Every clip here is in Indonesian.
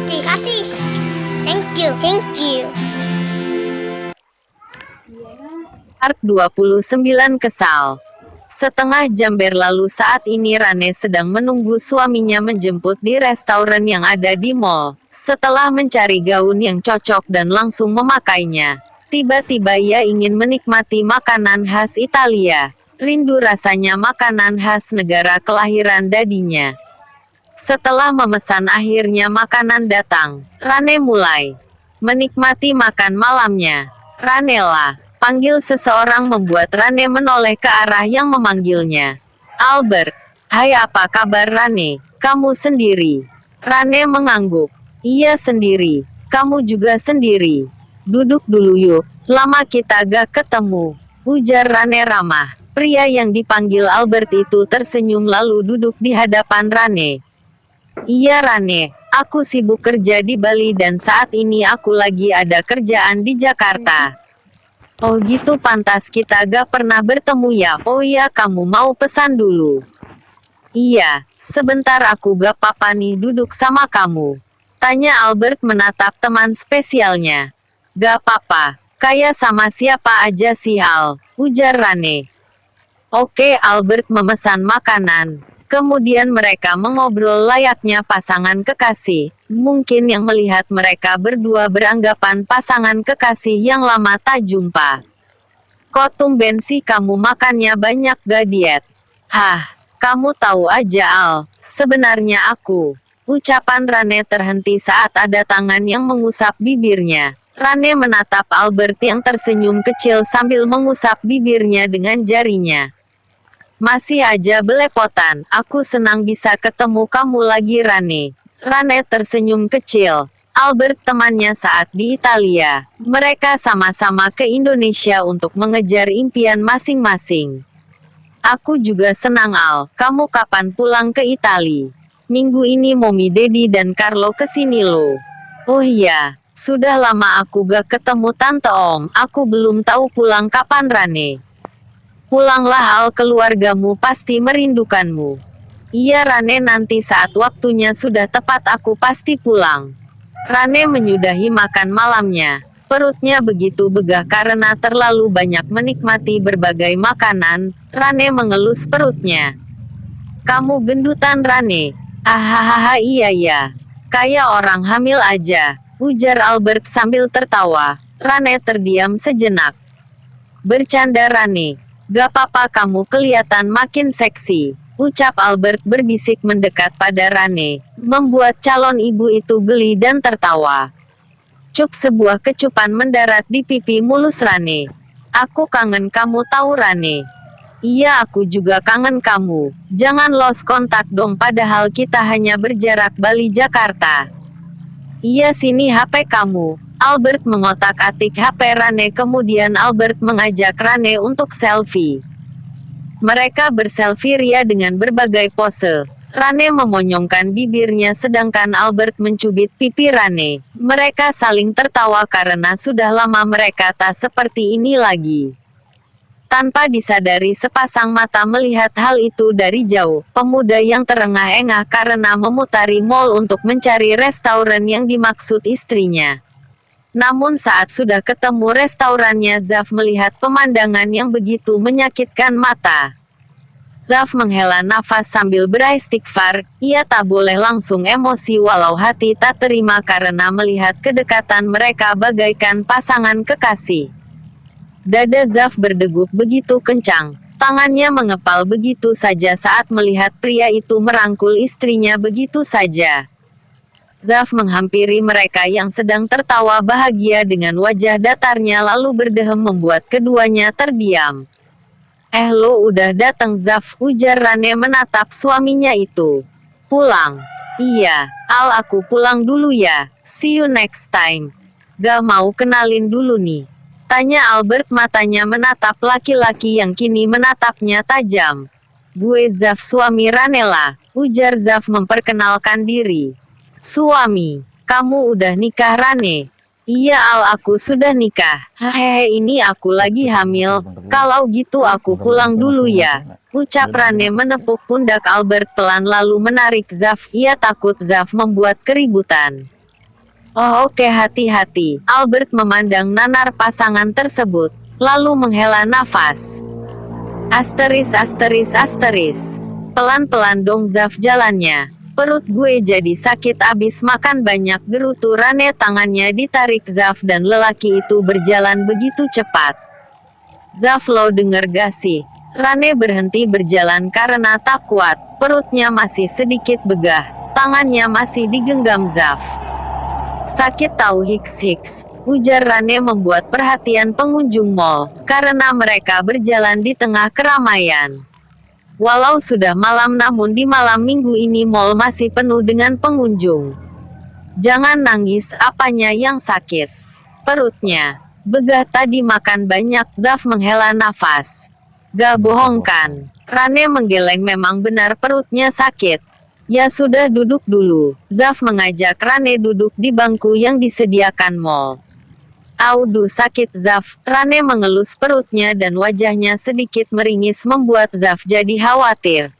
gratis. Thank you. Part 29 Kesal. Setengah jam berlalu saat ini Rane sedang menunggu suaminya menjemput di restoran yang ada di mall. Setelah mencari gaun yang cocok dan langsung memakainya, tiba-tiba ia ingin menikmati makanan khas Italia. Rindu rasanya makanan khas negara kelahiran dadinya. Setelah memesan akhirnya makanan datang. Rane mulai menikmati makan malamnya. Ranela, panggil seseorang membuat Rane menoleh ke arah yang memanggilnya. Albert. Hai, apa kabar Rane? Kamu sendiri? Rane mengangguk. Iya sendiri. Kamu juga sendiri. Duduk dulu yuk. Lama kita gak ketemu. Ujar Rane ramah. Pria yang dipanggil Albert itu tersenyum lalu duduk di hadapan Rane. Iya Rane, aku sibuk kerja di Bali dan saat ini aku lagi ada kerjaan di Jakarta. Oh gitu, pantas kita gak pernah bertemu ya. Oh iya, kamu mau pesan dulu? Iya, sebentar, aku gak apa-apa nih duduk sama kamu. Tanya Albert menatap teman spesialnya. Gak apa-apa, kayak sama siapa aja sih Al, ujar Rane. Oke, Albert memesan makanan. Kemudian mereka mengobrol layaknya pasangan kekasih. Mungkin yang melihat mereka berdua beranggapan pasangan kekasih yang lama tak jumpa. Kok tumben sih kamu makannya banyak gak diet? Hah, kamu tahu aja Al, sebenarnya aku. Ucapan Rane terhenti saat ada tangan yang mengusap bibirnya. Rane menatap Albert yang tersenyum kecil sambil mengusap bibirnya dengan jarinya. Masih aja belepotan, aku senang bisa ketemu kamu lagi Rane. Rane tersenyum kecil. Albert temannya saat di Italia. Mereka sama-sama ke Indonesia untuk mengejar impian masing-masing. Aku juga senang Al, kamu kapan pulang ke Itali? Minggu ini Mommy Daddy dan Carlo kesini loh. Oh iya, sudah lama aku gak ketemu Tante Om, aku belum tahu pulang kapan Rane. Pulanglah Al, keluargamu pasti merindukanmu. Iya Rane, nanti saat waktunya sudah tepat aku pasti pulang. Rane menyudahi makan malamnya. Perutnya begitu begah karena terlalu banyak menikmati berbagai makanan. Rane mengelus perutnya. Kamu gendutan Rane. Hahaha, iya ya. Kayak orang hamil aja, ujar Albert sambil tertawa. Rane terdiam sejenak. Bercanda Rane. Gak apa-apa, kamu kelihatan makin seksi, ucap Albert berbisik mendekat pada Rane, membuat calon ibu itu geli dan tertawa. Cuk, sebuah kecupan mendarat di pipi mulus Rane. Aku kangen kamu tahu Rane. Iya, aku juga kangen kamu. Jangan lost kontak dong, padahal kita hanya berjarak Bali Jakarta. Iya, sini HP kamu. Albert mengotak-atik HP Rane, kemudian Albert mengajak Rane untuk selfie. Mereka berselfie ria dengan berbagai pose. Rane memonyongkan bibirnya sedangkan Albert mencubit pipi Rane. Mereka saling tertawa karena sudah lama mereka tak seperti ini lagi. Tanpa disadari sepasang mata melihat hal itu dari jauh. Pemuda yang terengah-engah karena memutari mall untuk mencari restoran yang dimaksud istrinya. Namun saat sudah ketemu restorannya, Zaf melihat pemandangan yang begitu menyakitkan mata. Zaf menghela nafas sambil beristighfar. Ia tak boleh langsung emosi walau hati tak terima karena melihat kedekatan mereka bagaikan pasangan kekasih. Dada Zaf berdegup begitu kencang. Tangannya mengepal begitu saja saat melihat pria itu merangkul istrinya begitu saja. Zaf menghampiri mereka yang sedang tertawa bahagia dengan wajah datarnya lalu berdehem membuat keduanya terdiam. Lo udah datang Zaf, ujar Rane menatap suaminya itu. Pulang? Iya, Al, aku pulang dulu ya, see you next time. Gak mau kenalin dulu nih? Tanya Albert, matanya menatap laki-laki yang kini menatapnya tajam. Gue Zaf, suami Ranela, ujar Zaf memperkenalkan diri. Suami, kamu udah nikah Rane? Iya Al, aku sudah nikah. Hehehe, ini aku lagi hamil. Kalau gitu aku pulang dulu ya, ucap Rane menepuk pundak Albert pelan lalu menarik Zaf. Ia takut Zaf membuat keributan. Oh oke, hati-hati. Albert memandang nanar pasangan tersebut, lalu menghela nafas. Asteris asteris asteris. Pelan-pelan dong Zaf jalannya. Perut gue jadi sakit abis makan banyak, gerutu Rane. Tangannya ditarik Zaf dan lelaki itu berjalan begitu cepat. Zaf, lo denger gak sih? Rane berhenti berjalan karena tak kuat. Perutnya masih sedikit begah. Tangannya masih digenggam Zaf. Sakit tahu hiks-hiks, ujar Rane membuat perhatian pengunjung mall, karena mereka berjalan di tengah keramaian. Walau sudah malam, namun di malam minggu ini mall masih penuh dengan pengunjung. Jangan nangis, apanya yang sakit? Perutnya. Begah tadi makan banyak, Zaf menghela nafas. Gak bohong kan? Rane menggeleng, memang benar perutnya sakit. Ya sudah, duduk dulu. Zaf mengajak Rane duduk di bangku yang disediakan mall. Audu, sakit Zaf. Rane mengelus perutnya dan wajahnya sedikit meringis membuat Zaf jadi khawatir.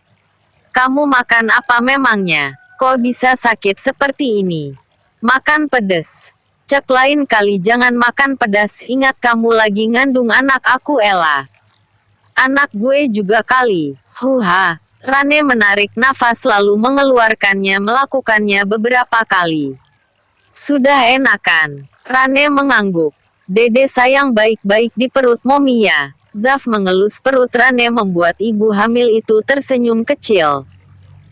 Kamu makan apa memangnya? Kok bisa sakit seperti ini? Makan pedas. Cek lain kali jangan makan pedas, ingat kamu lagi ngandung anak aku Ella. Anak gue juga kali. Huha. Rane menarik nafas lalu mengeluarkannya, melakukannya beberapa kali. Sudah enakan. Rane mengangguk. Dede sayang baik-baik di perut Momi ya. Zaf mengelus perut Rane membuat ibu hamil itu tersenyum kecil.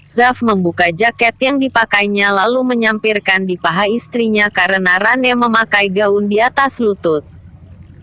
Zaf membuka jaket yang dipakainya lalu menyampirkan di paha istrinya karena Rane memakai gaun di atas lutut.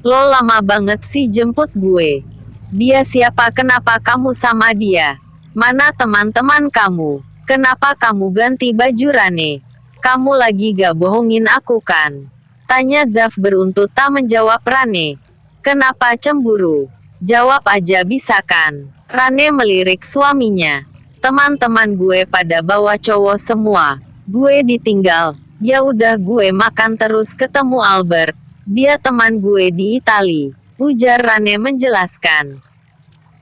Lo lama banget sih jemput gue. Dia siapa? Kenapa kamu sama dia? Mana teman-teman kamu? Kenapa kamu ganti baju Rane? Kamu lagi gak bohongin aku kan? Tanya Zaf beruntut tak menjawab Rane. Kenapa cemburu? Jawab aja bisa kan? Rane melirik suaminya. Teman-teman gue pada bawa cowok semua. Gue ditinggal. Ya udah, gue makan terus ketemu Albert. Dia teman gue di Itali. Ujar Rane menjelaskan.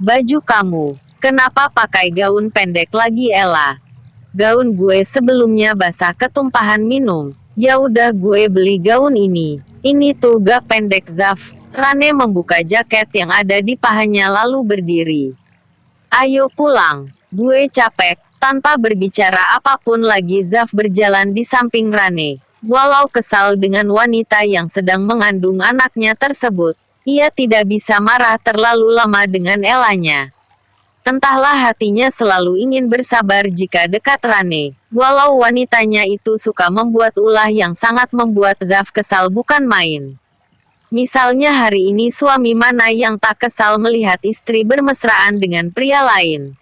Baju kamu. Kenapa pakai gaun pendek lagi Ella? Gaun gue sebelumnya basah ketumpahan minum. Ya udah, gue beli gaun ini. Ini tuh gak pendek Zaf. Rane membuka jaket yang ada di pahanya lalu berdiri. Ayo pulang. Gue capek. Tanpa berbicara apapun lagi Zaf berjalan di samping Rane. Walau kesal dengan wanita yang sedang mengandung anaknya tersebut, ia tidak bisa marah terlalu lama dengan Ellanya. Entahlah, hatinya selalu ingin bersabar jika dekat Rane. Walau wanitanya itu suka membuat ulah yang sangat membuat Zaf kesal bukan main. Misalnya hari ini, suami mana yang tak kesal melihat istri bermesraan dengan pria lain?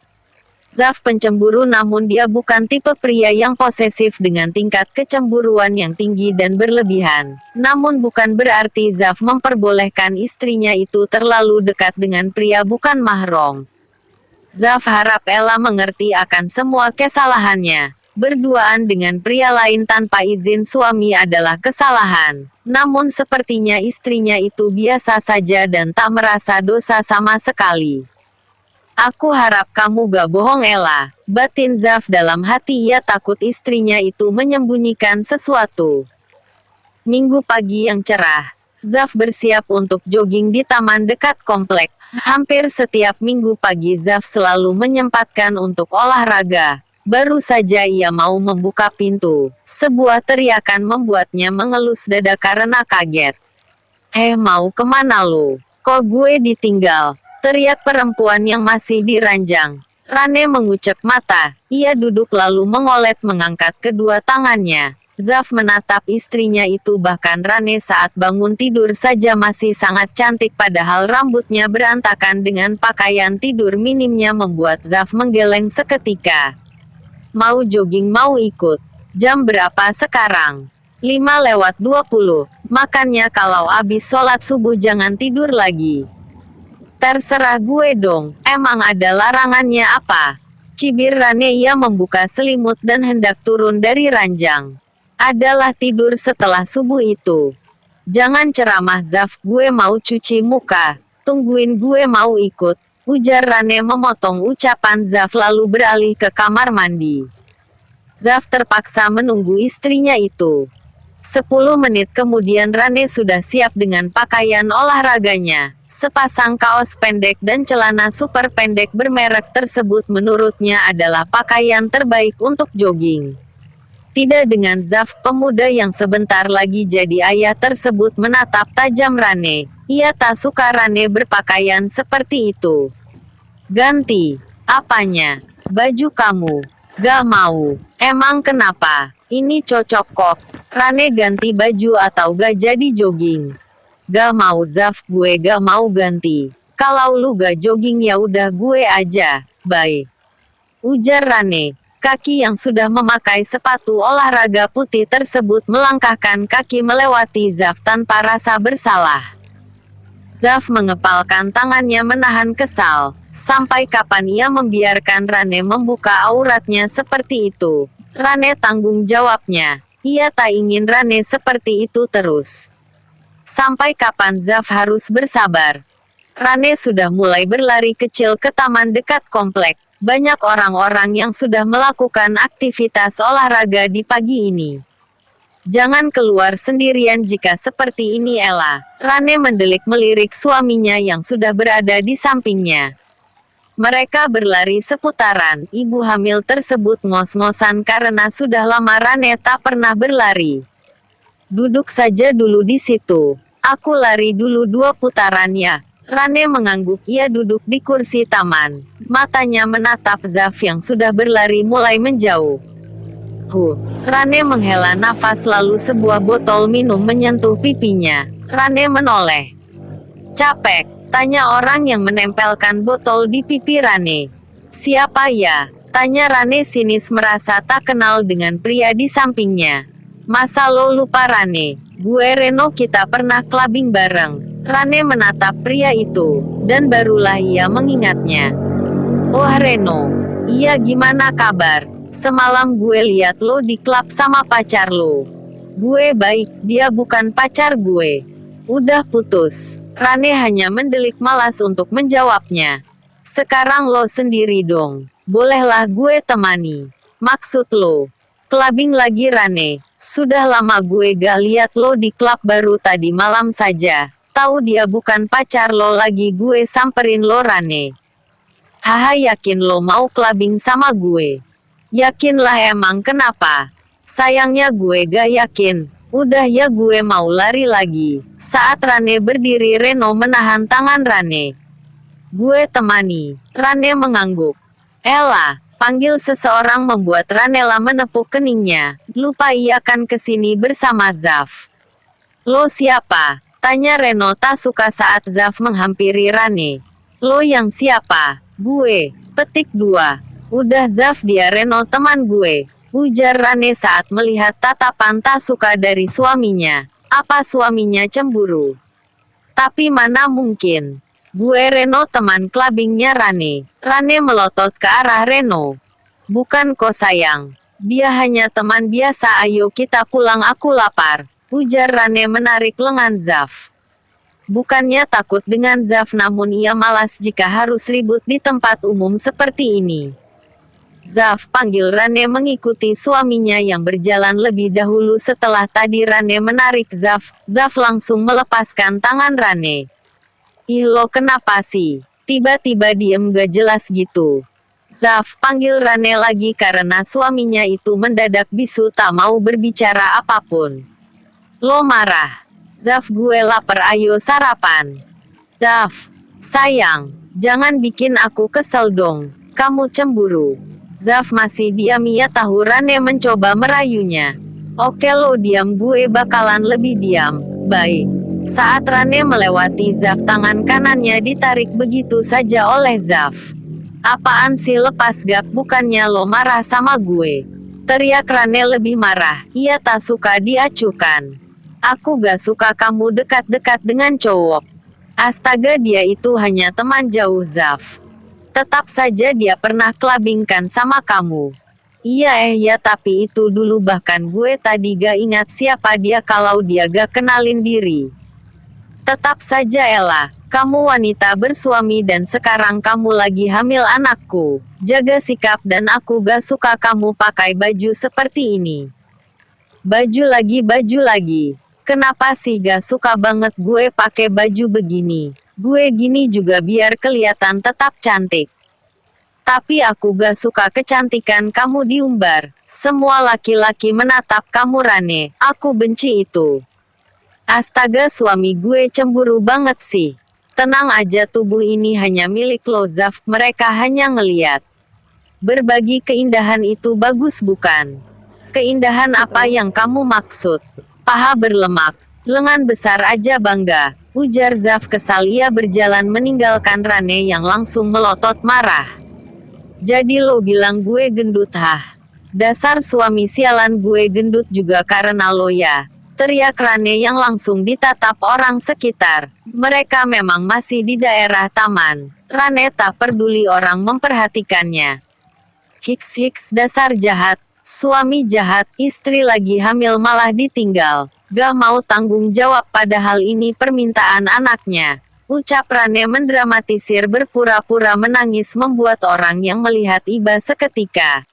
Zaf pencemburu, namun dia bukan tipe pria yang posesif dengan tingkat kecemburuan yang tinggi dan berlebihan. Namun bukan berarti Zaf memperbolehkan istrinya itu terlalu dekat dengan pria bukan mahram. Zaf harap Ella mengerti akan semua kesalahannya. Berduaan dengan pria lain tanpa izin suami adalah kesalahan. Namun sepertinya istrinya itu biasa saja dan tak merasa dosa sama sekali. Aku harap kamu gak bohong Ella, batin Zaf dalam hati. Ia takut istrinya itu menyembunyikan sesuatu. Minggu pagi yang cerah. Zaf bersiap untuk jogging di taman dekat komplek. Hampir setiap minggu pagi Zaf selalu menyempatkan untuk olahraga. Baru saja ia mau membuka pintu, sebuah teriakan membuatnya mengelus dada karena kaget. Mau kemana lo? Kok gue ditinggal? Teriak perempuan yang masih diranjang. Rane mengucek mata. Ia duduk lalu mengolet mengangkat kedua tangannya. Zaf menatap istrinya itu, bahkan Rane saat bangun tidur saja masih sangat cantik padahal rambutnya berantakan dengan pakaian tidur minimnya membuat Zaf menggeleng seketika. Mau jogging, mau ikut. Jam berapa sekarang? 5:20. Makanya kalau abis sholat subuh jangan tidur lagi. Terserah gue dong, emang ada larangannya apa? Cibir Rane. Ia membuka selimut dan hendak turun dari ranjang. Adalah tidur setelah subuh itu. Jangan ceramah Zaf, gue mau cuci muka. Tungguin, gue mau ikut. Ujar Rane memotong ucapan Zaf lalu beralih ke kamar mandi. Zaf terpaksa menunggu istrinya itu. 10 menit kemudian Rane sudah siap dengan pakaian olahraganya. Sepasang kaos pendek dan celana super pendek bermerek tersebut menurutnya adalah pakaian terbaik untuk jogging. Tidak dengan Zaf, pemuda yang sebentar lagi jadi ayah tersebut menatap tajam Rane. Ia tak suka Rane berpakaian seperti itu. Ganti. Apanya? Baju kamu. Gak mau. Emang kenapa? Ini cocok kok. Rane ganti baju atau gak jadi jogging? Gak mau Zaf, gue gak mau ganti. Kalau lu gak jogging ya udah gue aja. Bye. Ujar Rane. Kaki yang sudah memakai sepatu olahraga putih tersebut melangkahkan kaki melewati Zaf tanpa rasa bersalah. Zaf mengepalkan tangannya menahan kesal. Sampai kapan ia membiarkan Rane membuka auratnya seperti itu? Rane tanggung jawabnya. Ia tak ingin Rane seperti itu terus. Sampai kapan Zaf harus bersabar? Rane sudah mulai berlari kecil ke taman dekat komplek. Banyak orang-orang yang sudah melakukan aktivitas olahraga di pagi ini. Jangan keluar sendirian jika seperti ini Ella. Rane mendelik melirik suaminya yang sudah berada di sampingnya. Mereka berlari seputaran. Ibu hamil tersebut ngos-ngosan karena sudah lama Rane tak pernah berlari. Duduk saja dulu di situ. Aku lari dulu 2 putaran ya. Rane mengangguk. Ia duduk di kursi taman. Matanya menatap Zaf yang sudah berlari mulai menjauh. Rane menghela nafas lalu sebuah botol minum menyentuh pipinya. Rane menoleh. Capek? Tanya orang yang menempelkan botol di pipi Rane. Siapa ya? Tanya Rane sinis merasa tak kenal dengan pria di sampingnya. Masa lo lupa Rane? Gue Reno, kita pernah clubbing bareng. Rane menatap pria itu, dan barulah ia mengingatnya. Oh Reno, iya gimana kabar? Semalam gue lihat lo di klub sama pacar lo. Gue baik, dia bukan pacar gue. Udah putus. Rane hanya mendelik malas untuk menjawabnya. Sekarang lo sendiri dong. Bolehlah gue temani. Maksud lo? Clubbing lagi Rane. Sudah lama gue gak lihat lo di klub, baru tadi malam saja. Tahu dia bukan pacar lo lagi gue samperin lo Rane. Haha, yakin lo mau clubbing sama gue? Yakinlah, emang kenapa? Sayangnya gue gak yakin. Udah ya, gue mau lari lagi. Saat Rane berdiri, Reno menahan tangan Rane. Gue temani. Rane mengangguk. Ella, panggil seseorang membuat Ranela menepuk keningnya. Lupa ia akan kesini bersama Zaf. Lo siapa? Tanya Reno tak suka saat Zaf menghampiri Rane. Lo yang siapa? Gue. Petik 2. Udah Zaf, dia Reno teman gue. Ujar Rane saat melihat tatapan tak suka dari suaminya. Apa suaminya cemburu? Tapi mana mungkin. Gue Reno, teman clubbingnya Rane. Rane melotot ke arah Reno. Bukan kok sayang. Dia hanya teman biasa, ayo kita pulang, aku lapar. Ujar Rane menarik lengan Zaf. Bukannya takut dengan Zaf, namun ia malas jika harus ribut di tempat umum seperti ini. Zaf, panggil Rane mengikuti suaminya yang berjalan lebih dahulu. Setelah tadi Rane menarik Zaf, Zaf langsung melepaskan tangan Rane. Ih lo kenapa sih? Tiba-tiba diem gak jelas gitu. Zaf, panggil Rane lagi karena suaminya itu mendadak bisu tak mau berbicara apapun. Lo marah? Zaf, gue lapar, ayo sarapan. Zaf, sayang, jangan bikin aku kesel dong. Kamu cemburu. Zaf masih diam, ia tahu Rane mencoba merayunya. Oke lo diam, gue bakalan lebih diam. Baik. Saat Rane melewati Zaf, tangan kanannya ditarik begitu saja oleh Zaf. Apaan sih, lepas gak, bukannya lo marah sama gue? Teriak Rane lebih marah, ia tak suka diacuhkan. Aku gak suka kamu dekat-dekat dengan cowok. Astaga, dia itu hanya teman jauh Zaf. Tetap saja dia pernah clubbingkan sama kamu. Iya ya, tapi itu dulu, bahkan gue tadi gak ingat siapa dia kalau dia gak kenalin diri. Tetap saja Ella, kamu wanita bersuami dan sekarang kamu lagi hamil anakku. Jaga sikap, dan aku gak suka kamu pakai baju seperti ini. Baju lagi. Kenapa sih gak suka banget gue pakai baju begini? Gue gini juga biar kelihatan tetap cantik. Tapi aku gak suka kecantikan kamu diumbar. Semua laki-laki menatap kamu Rane. Aku benci itu. Astaga, suami gue cemburu banget sih. Tenang aja, tubuh ini hanya milik lo Zaf. Mereka hanya ngeliat. Berbagi keindahan itu bagus bukan? Keindahan apa yang kamu maksud? Paha berlemak, lengan besar aja bangga, ujar Zaf kesal. Ia berjalan meninggalkan Rane yang langsung melotot marah. Jadi lo bilang gue gendut hah? Dasar suami sialan, gue gendut juga karena lo ya. Teriak Rane yang langsung ditatap orang sekitar. Mereka memang masih di daerah taman. Rane tak peduli orang memperhatikannya. Hiks, dasar jahat. Suami jahat, istri lagi hamil malah ditinggal. Gak mau tanggung jawab padahal ini permintaan anaknya. Ucap Rane mendramatisir, berpura-pura menangis membuat orang yang melihat iba seketika.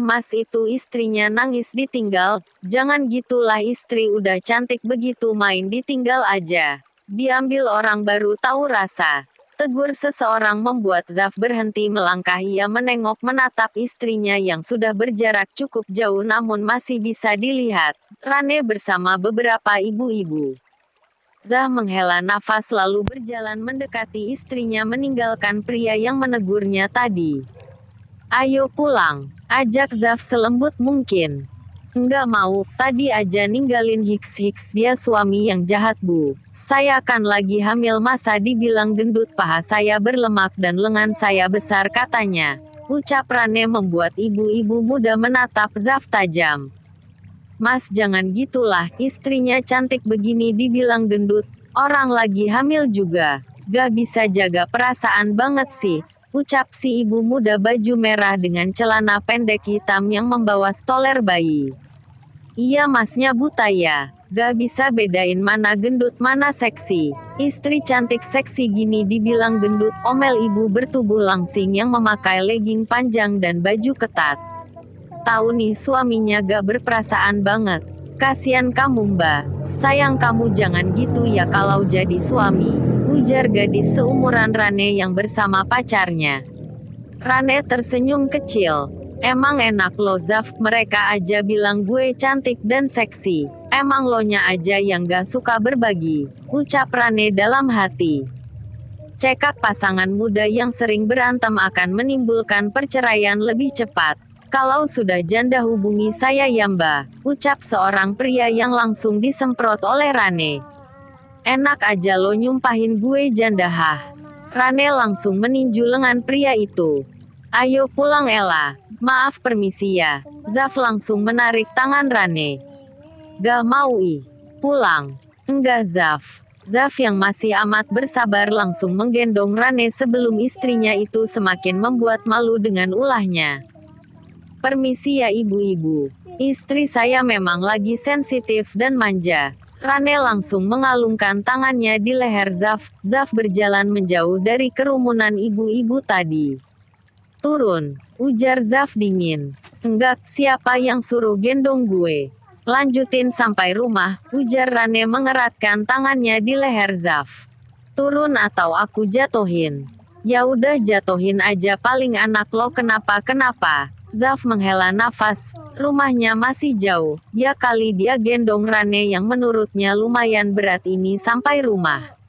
Mas, itu istrinya nangis ditinggal. Jangan gitulah, istri udah cantik begitu main ditinggal aja. Diambil orang baru tahu rasa. Tegur seseorang membuat Zaf berhenti melangkah. Ia menengok menatap istrinya yang sudah berjarak cukup jauh namun masih bisa dilihat. Rane bersama beberapa ibu-ibu. Zaf menghela nafas lalu berjalan mendekati istrinya meninggalkan pria yang menegurnya tadi. Ayo pulang, ajak Zaf selembut mungkin. Enggak mau, tadi aja ninggalin hiks, dia suami yang jahat bu. Saya kan lagi hamil, masa dibilang gendut, paha saya berlemak dan lengan saya besar katanya. Ucap Rane membuat ibu-ibu muda menatap Zaf tajam. Mas, jangan gitulah, istrinya cantik begini dibilang gendut, orang lagi hamil juga. Gak bisa jaga perasaan banget sih. Ucap si ibu muda baju merah dengan celana pendek hitam yang membawa stoler bayi. Iya, masnya buta ya. Gak bisa bedain mana gendut mana seksi. Istri cantik seksi gini dibilang gendut, omel ibu bertubuh langsing yang memakai legging panjang dan baju ketat. Tahu nih suaminya gak berperasaan banget. Kasian kamu mbak. Sayang kamu jangan gitu ya kalau jadi suami. Ujar gadis seumuran Rane yang bersama pacarnya. Rane tersenyum kecil. Emang enak lo Zaf, mereka aja bilang gue cantik dan seksi. Emang lo nya aja yang gak suka berbagi. Ucap Rane dalam hati. Cekak pasangan muda yang sering berantem akan menimbulkan perceraian lebih cepat. Kalau sudah janda hubungi saya ya mbak. Ucap seorang pria yang langsung disemprot oleh Rane. Enak aja lo nyumpahin gue janda hah. Rane langsung meninju lengan pria itu. Ayo pulang Ella. Maaf permisi ya. Zaf langsung menarik tangan Rane. Gak mau pulang. Enggak Zaf. Zaf yang masih amat bersabar langsung menggendong Rane sebelum istrinya itu semakin membuat malu dengan ulahnya. Permisi ya ibu-ibu. Istri saya memang lagi sensitif dan manja. Rane langsung mengalungkan tangannya di leher Zaf. Zaf berjalan menjauh dari kerumunan ibu-ibu tadi. Turun, ujar Zaf dingin. Enggak, siapa yang suruh gendong gue? Lanjutin sampai rumah, ujar Rane mengeratkan tangannya di leher Zaf. Turun atau aku jatohin. Ya udah jatohin aja, paling anak lo kenapa-kenapa. Zaf menghela nafas, rumahnya masih jauh, ya kali dia gendong Rane yang menurutnya lumayan berat ini sampai rumah.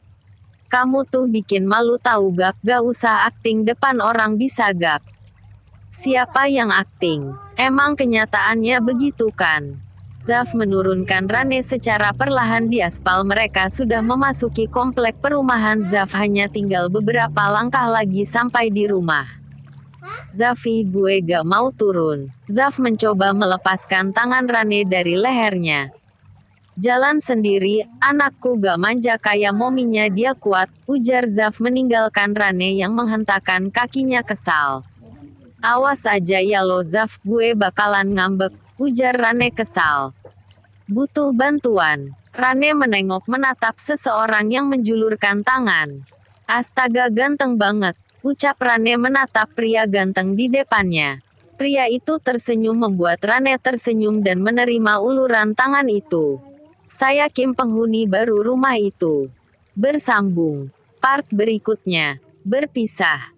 Kamu tuh bikin malu tahu gak usah akting depan orang bisa gak? Siapa yang akting? Emang kenyataannya begitu kan? Zaf menurunkan Rane secara perlahan di aspal. Mereka sudah memasuki komplek perumahan. Zaf hanya tinggal beberapa langkah lagi sampai di rumah. Zafi, gue gak mau turun. Zaf mencoba melepaskan tangan Rane dari lehernya. Jalan sendiri, anakku gak manja kayak mominya, dia kuat, ujar Zaf meninggalkan Rane yang menghentakkan kakinya kesal. Awas aja ya lo Zaf, gue bakalan ngambek, ujar Rane kesal. Butuh bantuan. Rane menengok menatap seseorang yang menjulurkan tangan. Astaga, ganteng banget, ucap Rane menatap pria ganteng di depannya. Pria itu tersenyum membuat Rane tersenyum dan menerima uluran tangan itu. Saya Kim, penghuni baru rumah itu. Bersambung. Part berikutnya. Berpisah.